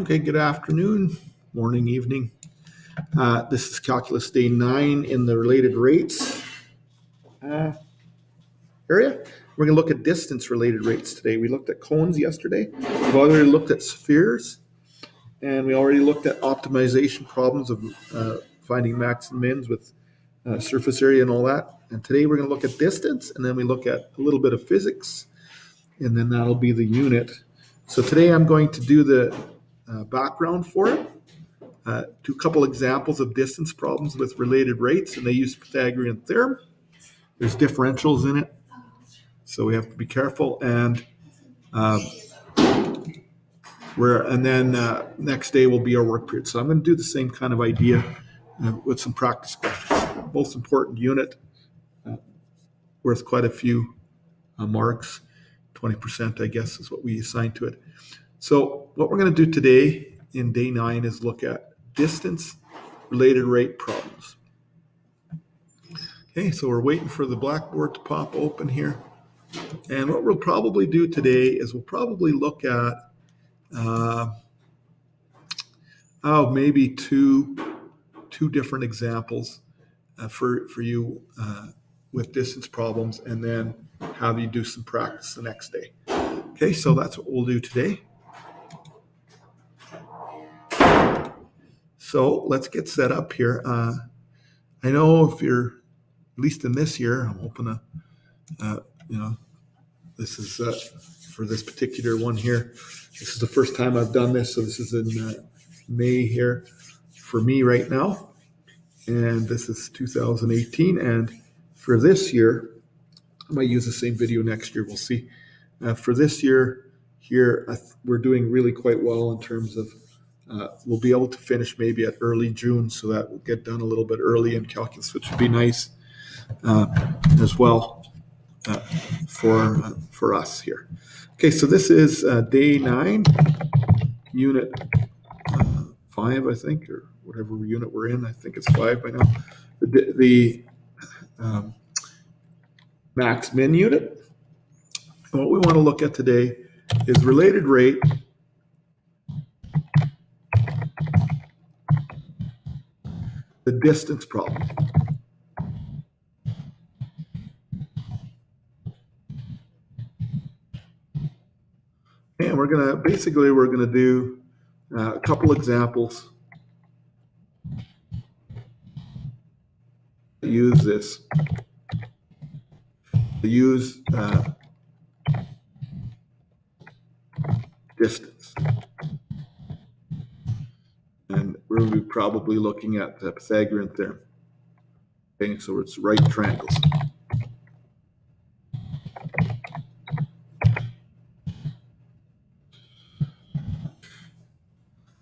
Okay, good afternoon, morning, evening. This is Calculus Day 9 in the related rates uh, area. We're going to look at distance related rates today. We looked at cones yesterday. We've already looked at spheres, and we already looked at optimization problems of finding max and mins with surface area and all that. And today we're going to look at distance, and then we look at a little bit of physics, and then that'll be the unit. So today I'm going to do the background for it. Do a couple examples of distance problems with related rates, and they use Pythagorean theorem. There's differentials in it, so we have to be careful. And next day will be our work period. So I'm going to do the same kind of idea with some practice questions. Most important unit, worth quite a few marks. 20%, I guess, is what we assign to it. So what we're going to do today in day 9 is look at distance related rate problems. Okay, so we're waiting for the blackboard to pop open here. And what we'll probably do today is we'll probably look at maybe two different examples for you with distance problems, and then have you do some practice the next day. Okay, so that's what we'll do today. So let's get set up here. I know if you're, at least in this year, I'm hoping to, this is for this particular one here. This is the first time I've done this, so this is in May here for me right now. And this is 2018. And for this year, I might use the same video next year, we'll see. For this year here, we're doing really quite well in terms of we'll be able to finish maybe at early June, so that will get done a little bit early in calculus, which would be nice as well for us here. Okay, so this is day 9, unit 5, I think, or whatever unit we're in. I think it's 5 by now. The max min unit. And what we want to look at today is related rate the distance problem. And we're going to do a couple examples. Use this. Use distance. And we're going to be probably looking at the Pythagorean theorem. Okay, so it's right triangles.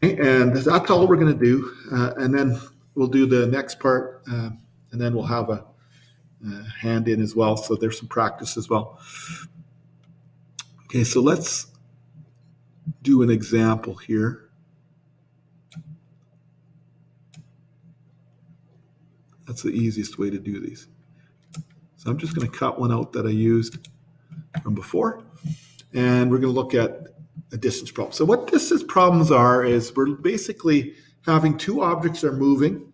Okay, and that's all we're going to do. And then we'll do the next part, and then we'll have a hand in as well. So there's some practice as well. Okay, so let's do an example here. That's the easiest way to do these. So I'm just going to cut one out that I used from before, and we're going to look at a distance problem. So what distance problems are is we're basically having two objects are moving,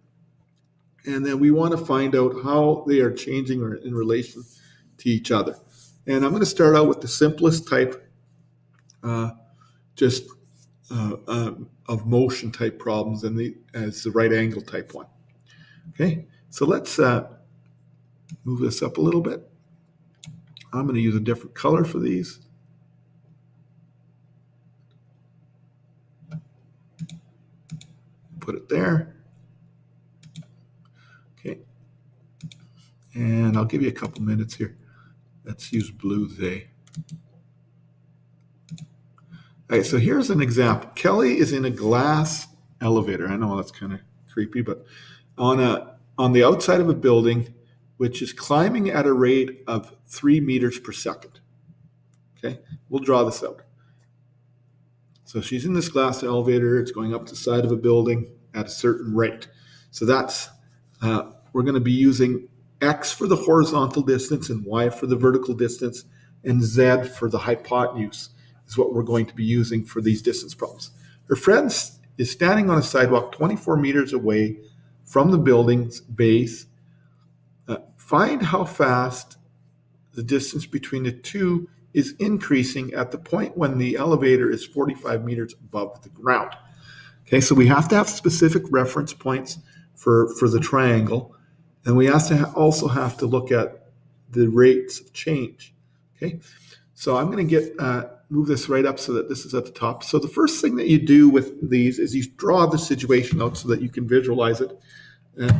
and then we want to find out how they are changing or in relation to each other. And I'm going to start out with the simplest type, of motion type problems, and as the right angle type one. Okay, so let's move this up a little bit. I'm going to use a different color for these. Put it there. Okay, and I'll give you a couple minutes here. Let's use blue today. Okay, so here's an example. Kelly is in a glass elevator. I know that's kind of creepy, but on the outside of a building, which is climbing at a rate of 3 meters per second. Okay, we'll draw this out. So she's in this glass elevator. It's going up the side of a building at a certain rate. So that's, we're going to be using X for the horizontal distance and Y for the vertical distance, and Z for the hypotenuse is what we're going to be using for these distance problems. Her friend is standing on a sidewalk 24 meters away from the building's base. Find how fast the distance between the two is increasing at the point when the elevator is 45 meters above the ground. Okay, so we have to have specific reference points for the triangle, and we also have to look at the rates of change. Okay, so I'm going to move this right up so that this is at the top. So the first thing that you do with these is you draw the situation out so that you can visualize it.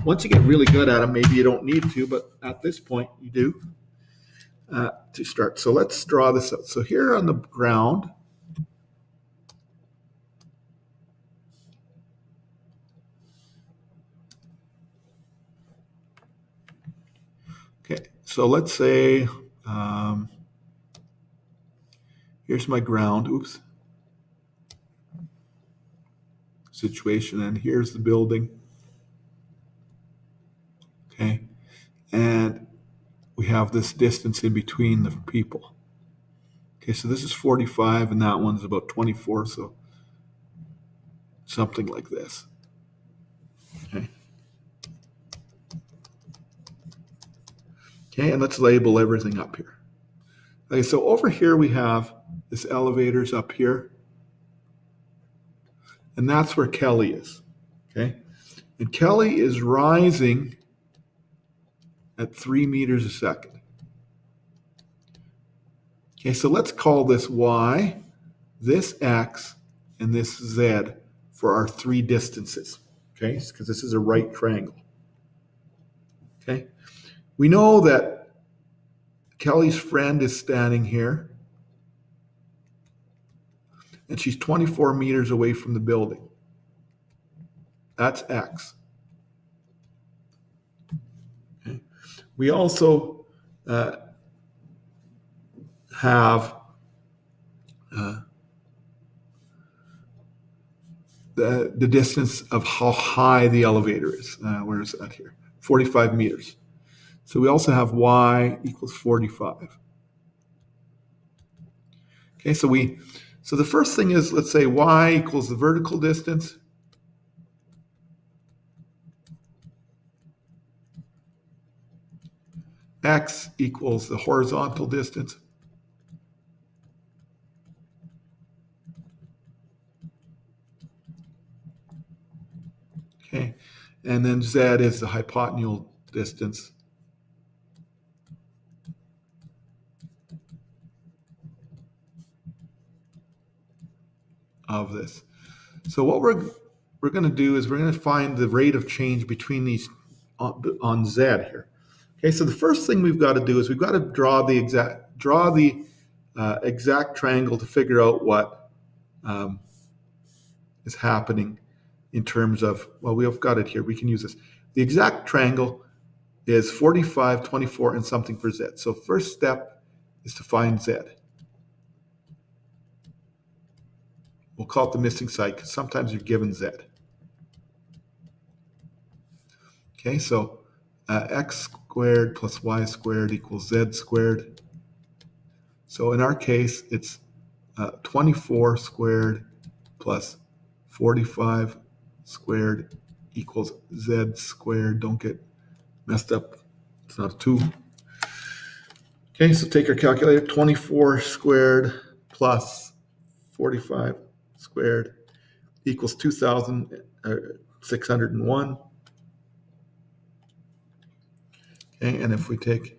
Once you get really good at them, maybe you don't need to, but at this point you do to start. So let's draw this out. So here on the ground, okay, so let's say here's my ground, oops, situation, and here's the building. Okay, and we have this distance in between the people. Okay, so this is 45 and that one's about 24, so something like this. Okay. Okay, and let's label everything up here. Okay, so over here we have this elevator's up here, and that's where Kelly is. Okay, and Kelly is rising at 3 meters a second. Okay, so let's call this Y, this X, and this Z for our three distances. Okay, because this is a right triangle. Okay, we know that Kelly's friend is standing here, and she's 24 meters away from the building. That's X. Okay. We also have the distance of how high the elevator is. Where is that here? 45 meters. So we also have Y equals 45. Okay, so the first thing is, let's say Y equals the vertical distance. X equals the horizontal distance. Okay, and then Z is the hypotenuse distance. Of this. So what we're going to do is we're going to find the rate of change between these on Z here. Okay, so the first thing we've got to do is we've got to draw the exact triangle to figure out what is happening in terms of, well, we've got it here. We can use this. The exact triangle is 45, 24, and something for Z. So first step is to find Z. We'll call it the missing side because sometimes you're given Z. Okay, so X squared plus Y squared equals Z squared. So in our case, it's 24 squared plus 45 squared equals Z squared. Don't get messed up. It's not a 2. Okay, so take our calculator. 24 squared plus 45 squared equals 2,601. Okay, and if we take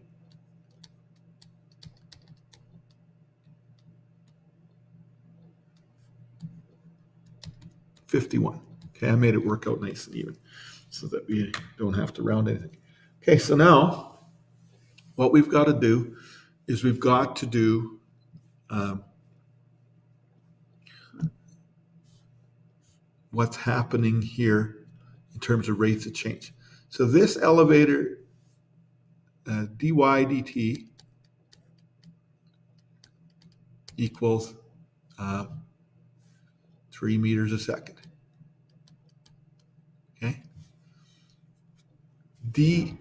51. Okay, I made it work out nice and even so that we don't have to round anything. Okay, so now what we've got to do is we've got to do what's happening here in terms of rates of change. So this elevator, dy dt equals 3 meters a second. Okay. dx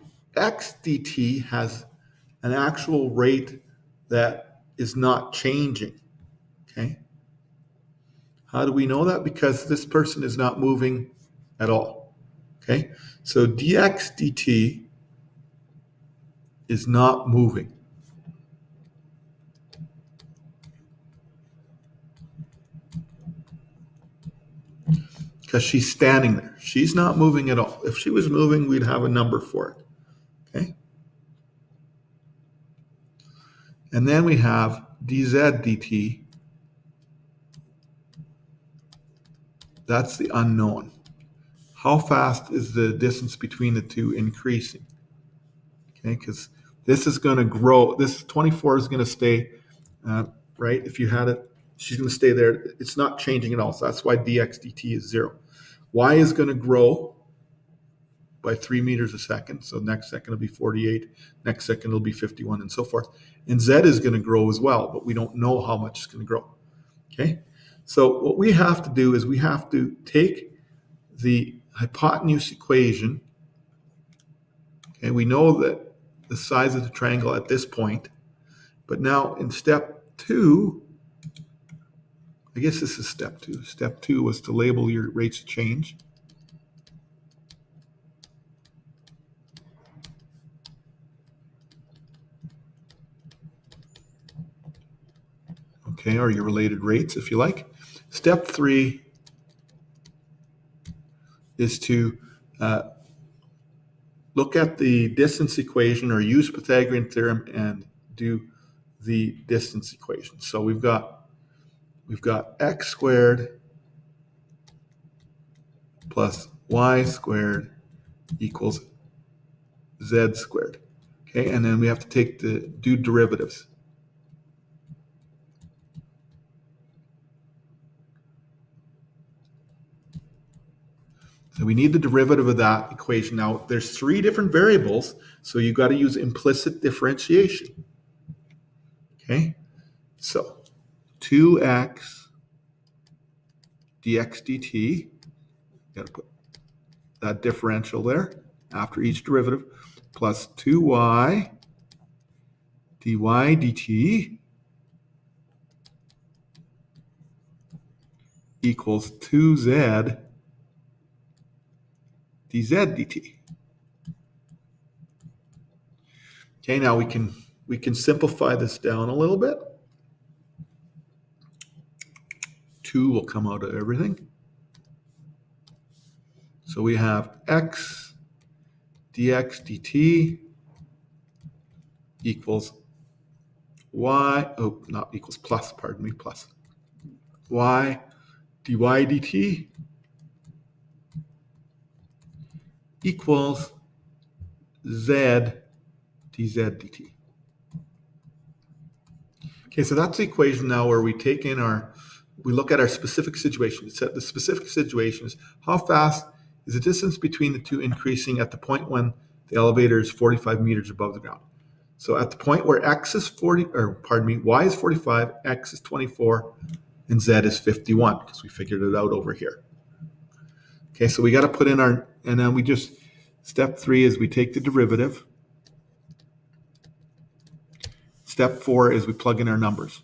dt has an actual rate that is not changing. Okay. How do we know that? Because this person is not moving at all. Okay, so dx dt is not moving. Because she's standing there. She's not moving at all. If she was moving, we'd have a number for it. Okay. And then we have dz dt. That's the unknown. How fast is the distance between the two increasing? Okay, because this is going to grow. This 24 is going to stay, right? If you had it, she's going to stay there. It's not changing at all. So that's why dx dt is 0. Y is going to grow by 3 meters a second. So next second it'll be 48. Next second it'll be 51 and so forth. And Z is going to grow as well, but we don't know how much it's going to grow. Okay. So what we have to do is we have to take the hypotenuse equation. Okay. We know that the size of the triangle at this point, but now in step 2, I guess this is step 2. Step 2 was to label your rates of change. Okay, or your related rates, if you like. Step 3 is to look at the distance equation or use Pythagorean theorem and do the distance equation. So we've got x squared plus y squared equals z squared. Okay, and then we have to do derivatives. So we need the derivative of that equation. Now, there's 3 different variables, so you've got to use implicit differentiation. Okay, so 2x dx dt, got to put that differential there after each derivative, plus 2y dy dt equals 2z dz dt. Okay, now we can simplify this down a little bit. 2 will come out of everything. So we have x dx dt equals y, not equals, plus, pardon me, plus y dy dt equals z dz dt. Okay, so that's the equation now where we take in we look at our specific situation. The specific situation is how fast is the distance between the two increasing at the point when the elevator is 45 meters above the ground. So at the point where y is 45, x is 24, and z is 51, because we figured it out over here. Okay, so we got to put in and then we just, step 3 is we take the derivative. Step 4 is we plug in our numbers.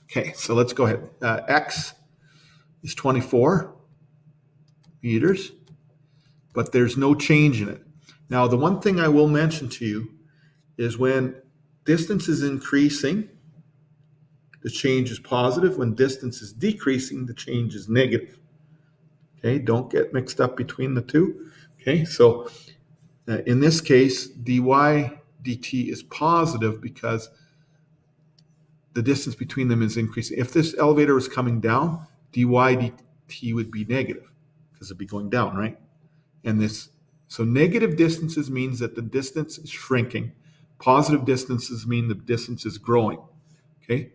Okay, so let's go ahead. X is 24 meters, but there's no change in it. Now, the one thing I will mention to you is when distance is increasing, the change is positive. When distance is decreasing, the change is negative. Okay, don't get mixed up between the two. Okay, so in this case, dy dt is positive because the distance between them is increasing. If this elevator was coming down, dy dt would be negative because it'd be going down, right? So negative distances means that the distance is shrinking. Positive distances mean the distance is growing. Okay,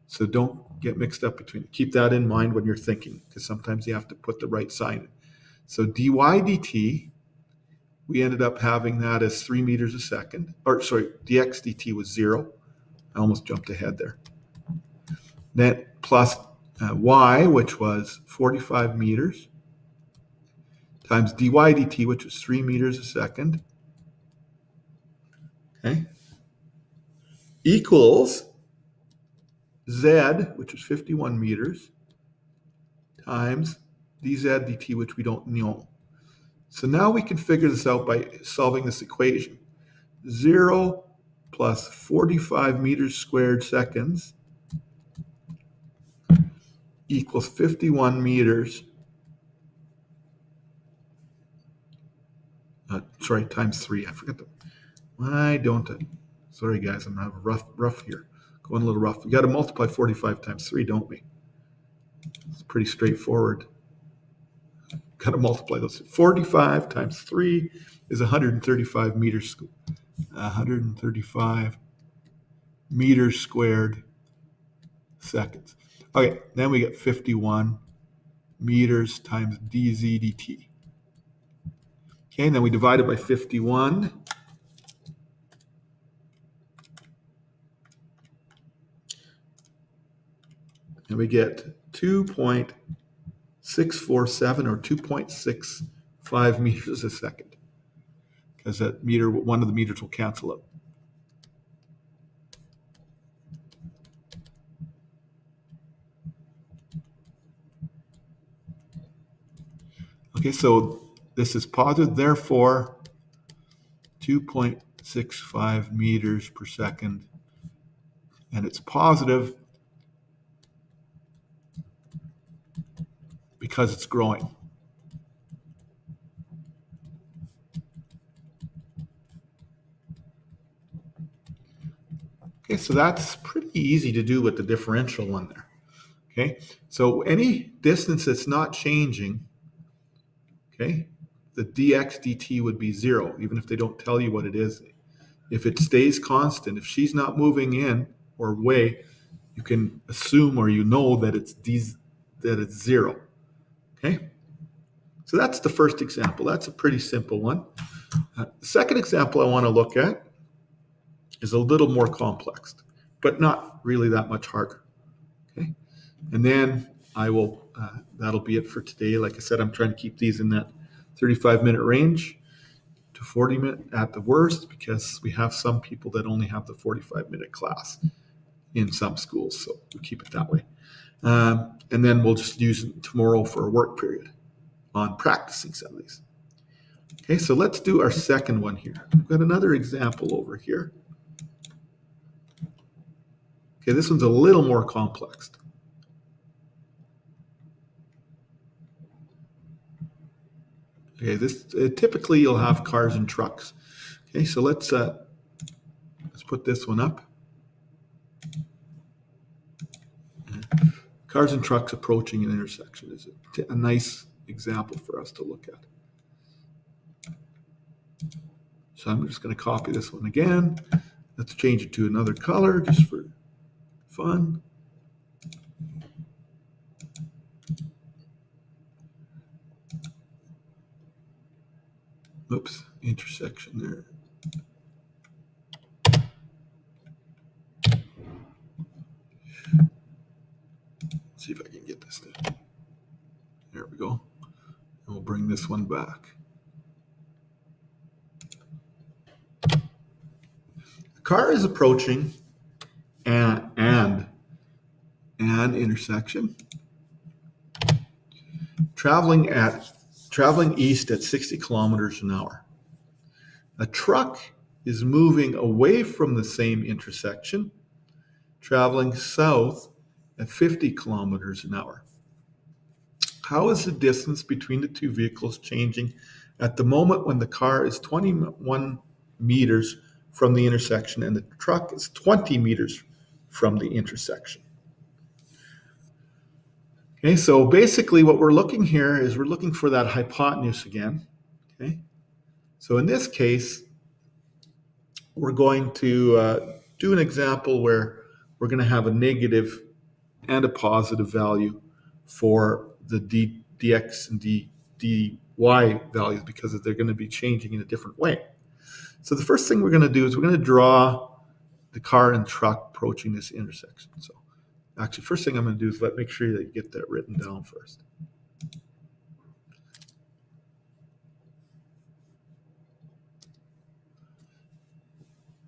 so don't get mixed up between it. Keep that in mind when you're thinking, because sometimes you have to put the right sign in. So dy dt, we ended up having that as 3 meters a second. Or sorry, dx dt was 0. I almost jumped ahead there. Then plus y, which was 45 meters, times dy dt, which was 3 meters a second, okay, equals Z, which is 51 meters, times dz dt, which we don't know. So now we can figure this out by solving this equation. 0 plus 45 meters squared seconds equals 51 meters, times 3. I forgot the, why don't I? Sorry guys, I'm having rough here. Going a little rough. We got to multiply 45 times 3, don't we? It's pretty straightforward. Got to multiply those. 45 times 3 is 135 meters. 135 meters squared seconds. Okay, then we get 51 meters times dz dt. Okay, and then we divide it by 51. And we get 2.647 or 2.65 meters a second. Because that meter, one of the meters will cancel out. Okay, so this is positive, therefore 2.65 meters per second. And it's positive because it's growing. Okay, so that's pretty easy to do with the differential one there. Okay, so any distance that's not changing, okay, the dx dt would be 0, even if they don't tell you what it is. If it stays constant, if she's not moving in or away, you can assume or you know that it's 0. Okay, so that's the first example. That's a pretty simple one. The second example I want to look at is a little more complex, but not really that much harder. Okay, and then I will. That'll be it for today. Like I said, I'm trying to keep these in that 35-minute range to 40-minute at the worst, because we have some people that only have the 45-minute class in some schools, so we keep it that way. And then we'll just use it tomorrow for a work period on practicing some of these. Okay, so let's do our second one here. I've got another example over here. Okay, this one's a little more complex. Okay, this typically you'll have cars and trucks. Okay, so let's put this one up. Cars and trucks approaching an intersection is a nice example for us to look at. So I'm just going to copy this one again. Let's change it to another color just for fun. Oops, intersection there. Let's see if I can get this down. There we go. And we'll bring this one back. The car is approaching an intersection, traveling east at 60 kilometers an hour. A truck is moving away from the same intersection, traveling south at 50 kilometers an hour. How is the distance between the two vehicles changing at the moment when the car is 21 meters from the intersection and the truck is 20 meters from the intersection? Okay, so basically what we're looking here is we're looking for that hypotenuse again. Okay, so in this case, we're going to do an example where we're going to have a negative and a positive value for the dx and dy values, because they're going to be changing in a different way. So the first thing we're going to do is we're going to draw the car and truck approaching this intersection. So actually, first thing I'm going to do is make sure that you get that written down first.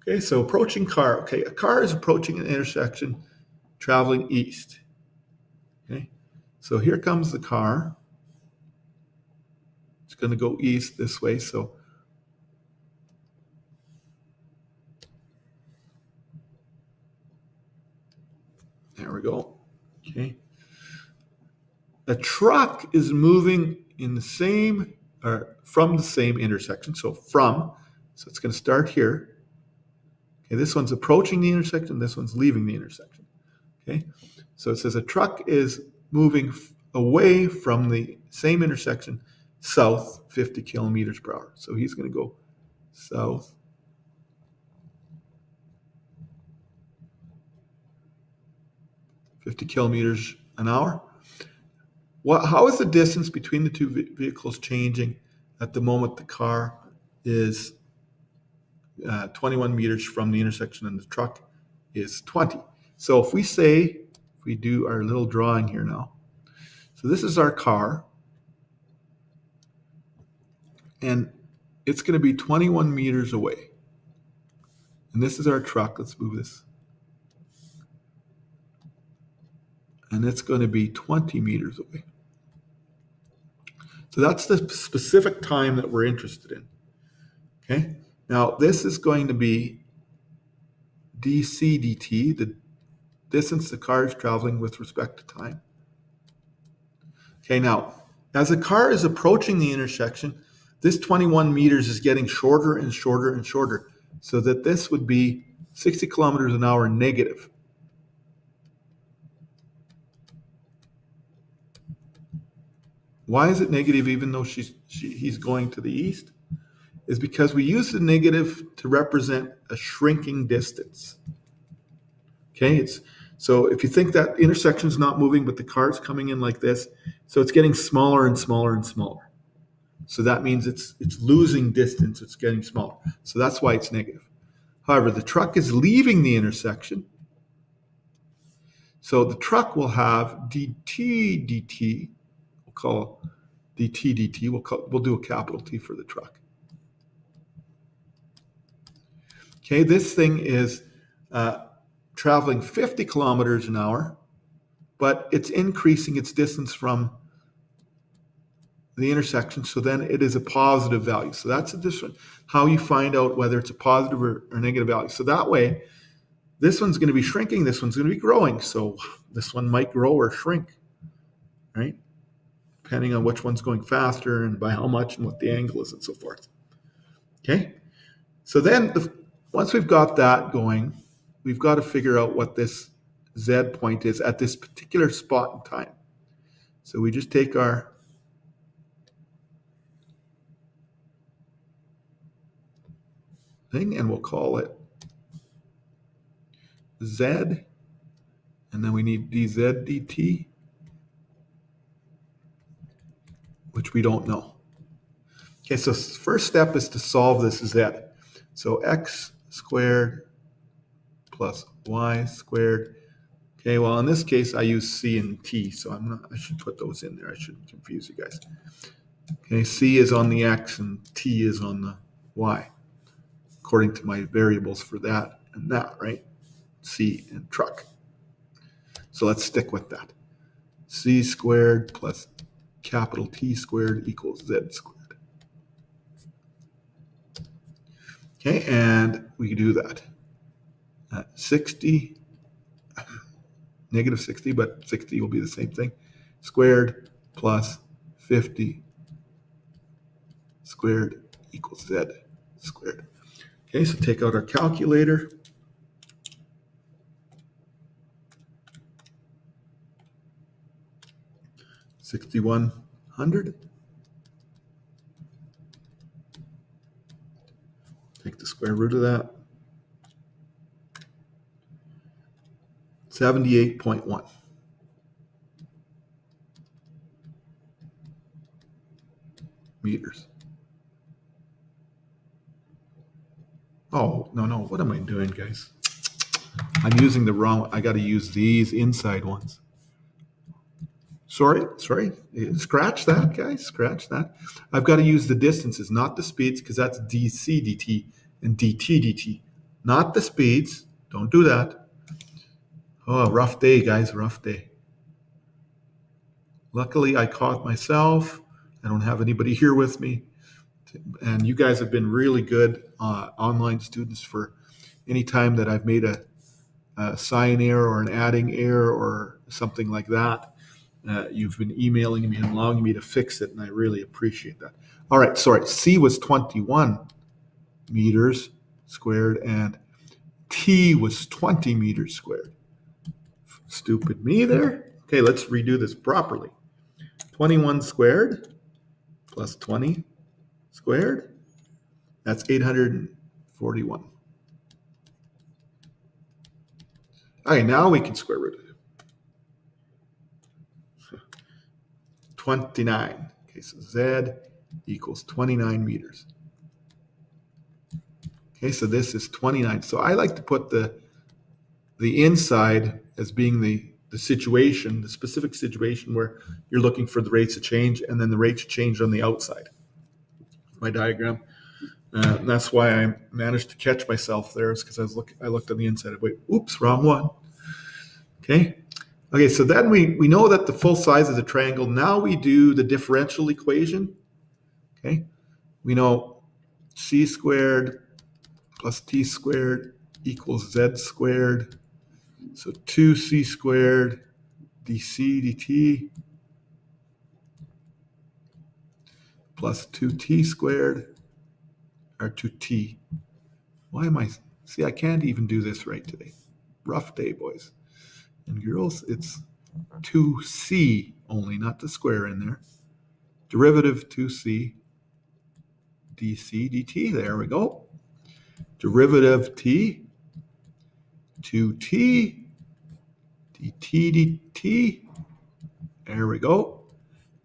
Okay, so approaching car. Okay, a car is approaching an intersection traveling east. Okay, so here comes the car. It's going to go east this way. So there we go. Okay. A truck is moving in the same or from the same intersection. So it's going to start here. Okay, this one's approaching the intersection, this one's leaving the intersection. Okay, so it says a truck is moving away from the same intersection south 50 kilometers per hour. So he's going to go south 50 kilometers an hour. How is the distance between the two vehicles changing at the moment the car is 21 meters from the intersection and the truck is 20? So if we do our little drawing here now, so this is our car, and it's going to be 21 meters away. And this is our truck. Let's move this. And it's going to be 20 meters away. So that's the specific time that we're interested in. Okay. Now this is going to be dc dt, the distance the car is traveling with respect to time. Okay, now as the car is approaching the intersection, this 21 meters is getting shorter and shorter and shorter, so that this would be 60 kilometers an hour negative. Why is it negative even though he's going to the east? Is because we use the negative to represent a shrinking distance. Okay, so if you think that intersection is not moving, but the car's coming in like this, so it's getting smaller and smaller and smaller. So that means it's losing distance, it's getting smaller. So that's why it's negative. However, the truck is leaving the intersection. So the truck will have dt dt, we'll call dt dt, we'll do a capital T for the truck. Okay, this thing is traveling 50 kilometers an hour, but it's increasing its distance from the intersection, so then it is a positive value. So that's a different how you find out whether it's a positive or negative value. So that way, this one's going to be shrinking, this one's going to be growing. So this one might grow or shrink, right? Depending on which one's going faster and by how much and what the angle is and so forth. Okay, so then once we've got that going, we've got to figure out what this Z point is at this particular spot in time. So we just take our thing and we'll call it Z, and then we need dz dt, which we don't know. Okay, so first step is to solve this Z. So x squared plus y squared. Okay, well in this case I use c and t, so I should put those in there. I shouldn't confuse you guys. Okay, c is on the x and t is on the y, according to my variables for that and that, right? C and truck. So let's stick with that. C squared plus capital T squared equals Z squared. Okay, and we do that. 60, negative 60, but 60 will be the same thing, squared plus 50 squared equals Z squared. Okay, so take out our calculator. $6,100. Take the square root of that. 78.1. meters. Oh, no, what am I doing, guys? I'm using the wrong, I got to use these inside ones. Sorry, scratch that, guys, scratch that. I've got to use the distances, not the speeds, because that's dc dt and dt dt. not the speeds. Don't do that. Oh, rough day, guys, rough day. Luckily, I caught myself. I don't have anybody here with me. And you guys have been really good online students for any time that I've made a sign error or an adding error or something like that. You've been emailing me and allowing me to fix it, and I really appreciate that. All right, sorry. C was 21 meters squared, and T was 20 meters squared. Stupid me there. Okay, let's redo this properly. 21 squared plus 20 squared, that's 841. Okay, now we can square root it. 29. Okay, so Z equals 29 meters. Okay, so this is 29. So I like to put the inside as being the situation, the specific situation where you're looking for the rates of change, and then the rates of change on the outside. My diagram. And that's why I managed to catch myself there, is because I looked on the inside. Wait, oops, wrong one. Okay. Okay, so then we know that the full size is a triangle. Now we do the differential equation. Okay. We know c squared plus t squared equals z squared. So 2c squared dc dt plus 2t squared, or 2t. Why am I, see, I can't even do this right today. Rough day, boys and girls. It's 2c only, not the square in there. Derivative 2c dc dt, there we go. Derivative t, 2t dt dt, there we go.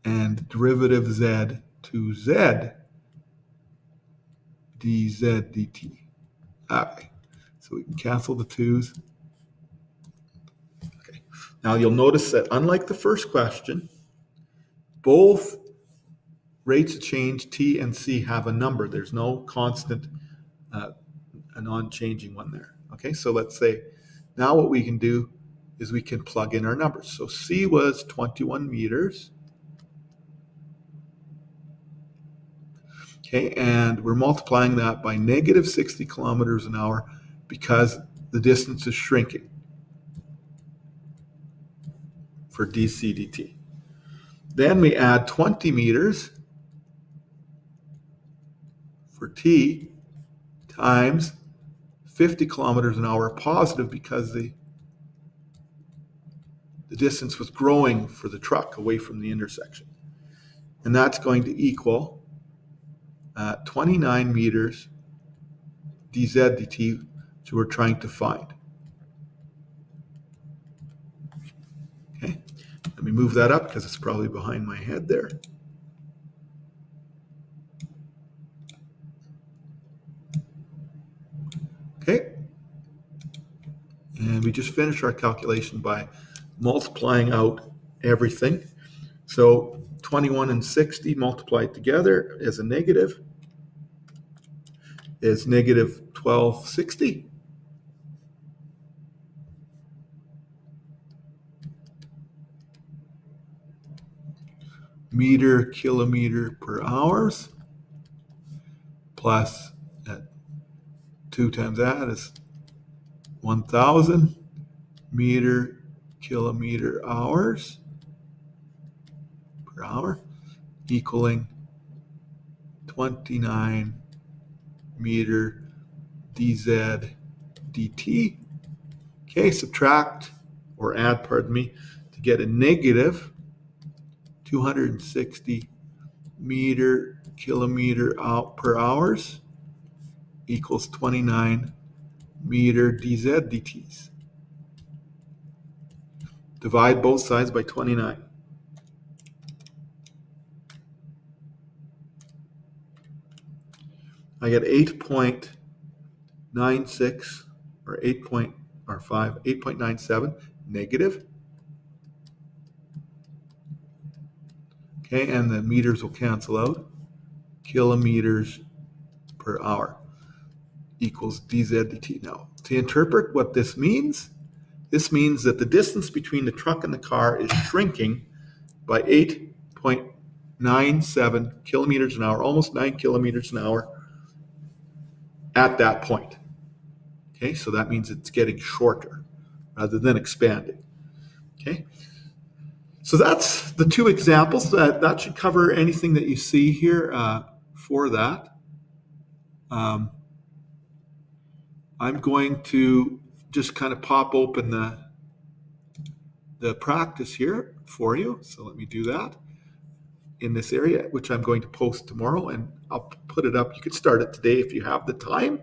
And derivative z, 2z dz dt. Okay, so we can cancel the 2's. Okay, now you'll notice that unlike the first question, both rates of change t and c have a number. There's no constant, a non-changing one there. Okay, so let's say now what we can do is we can plug in our numbers. So c was 21 meters. Okay, and we're multiplying that by negative 60 kilometers an hour because the distance is shrinking for dc dt. Then we add 20 meters for t times 50 kilometers an hour positive because the distance was growing for the truck away from the intersection. And that's going to equal 29 meters dz dt, which we're trying to find. Okay, let me move that up because it's probably behind my head there. Okay, and we just finished our calculation by multiplying out everything. So 21 and 60 multiplied together as a negative is negative 1260. Meter kilometer per hours plus 2 times that is 1,000 meter kilometer hours per hour equaling 29 meter dz dt. Okay, subtract or add, pardon me, to get a negative 260 meter kilometer out per hours equals 29 meter dz dt's. Divide both sides by 29. I get 8.96 or 8.97 negative. Okay, and the meters will cancel out. Kilometers per hour equals dz dt. Now, to interpret what this means that the distance between the truck and the car is shrinking by 8.97 kilometers an hour, almost 9 kilometers an hour at that point. Okay, so that means it's getting shorter rather than expanding. Okay, so that's the two examples. That should cover anything that you see here for that. I'm going to just kind of pop open the practice here for you. So let me do that in this area, which I'm going to post tomorrow, and I'll put it up. You could start it today if you have the time,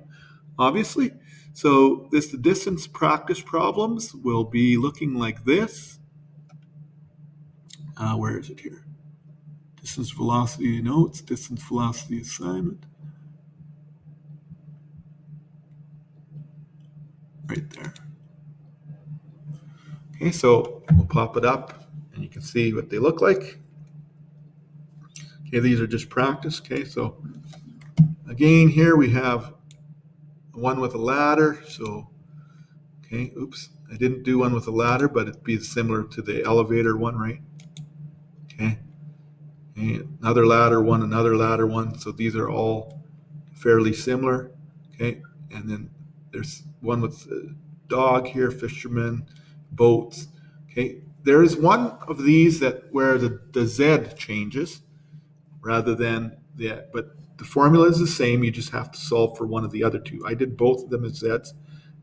obviously. So the distance practice problems will be looking like this. Where is it here? Distance velocity notes, distance velocity assignment. Right there. Okay, so we'll pop it up and you can see what they look like. Okay, these are just practice. Okay, so again, here we have one with a ladder. So, okay, oops, I didn't do one with a ladder, but it'd be similar to the elevator one, right? Okay, and another ladder one, another ladder one. So these are all fairly similar. Okay, and then there's one with a dog here, fishermen, boats. Okay, there is one of these where the Z changes rather than but the formula is the same. You just have to solve for one of the other two. I did both of them as Z's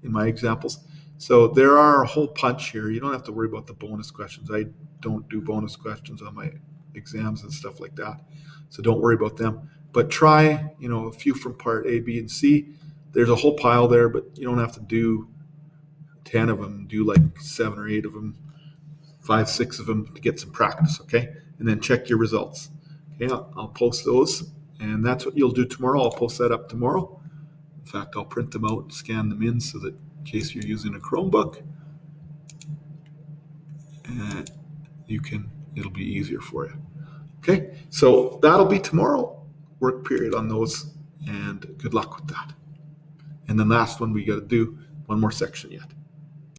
in my examples. So there are a whole bunch here. You don't have to worry about the bonus questions. I don't do bonus questions on my exams and stuff like that. So don't worry about them. But try, a few from part A, B, and C. There's a whole pile there, but you don't have to do 10 of them. Do like 7 or 8 of them, 5, 6 of them to get some practice, okay? And then check your results. Okay, I'll post those, and that's what you'll do tomorrow. I'll post that up tomorrow. In fact, I'll print them out and scan them in so that in case you're using a Chromebook, it'll be easier for you. Okay, so that'll be tomorrow, work period on those, and good luck with that. And then last one, we got to do one more section yet.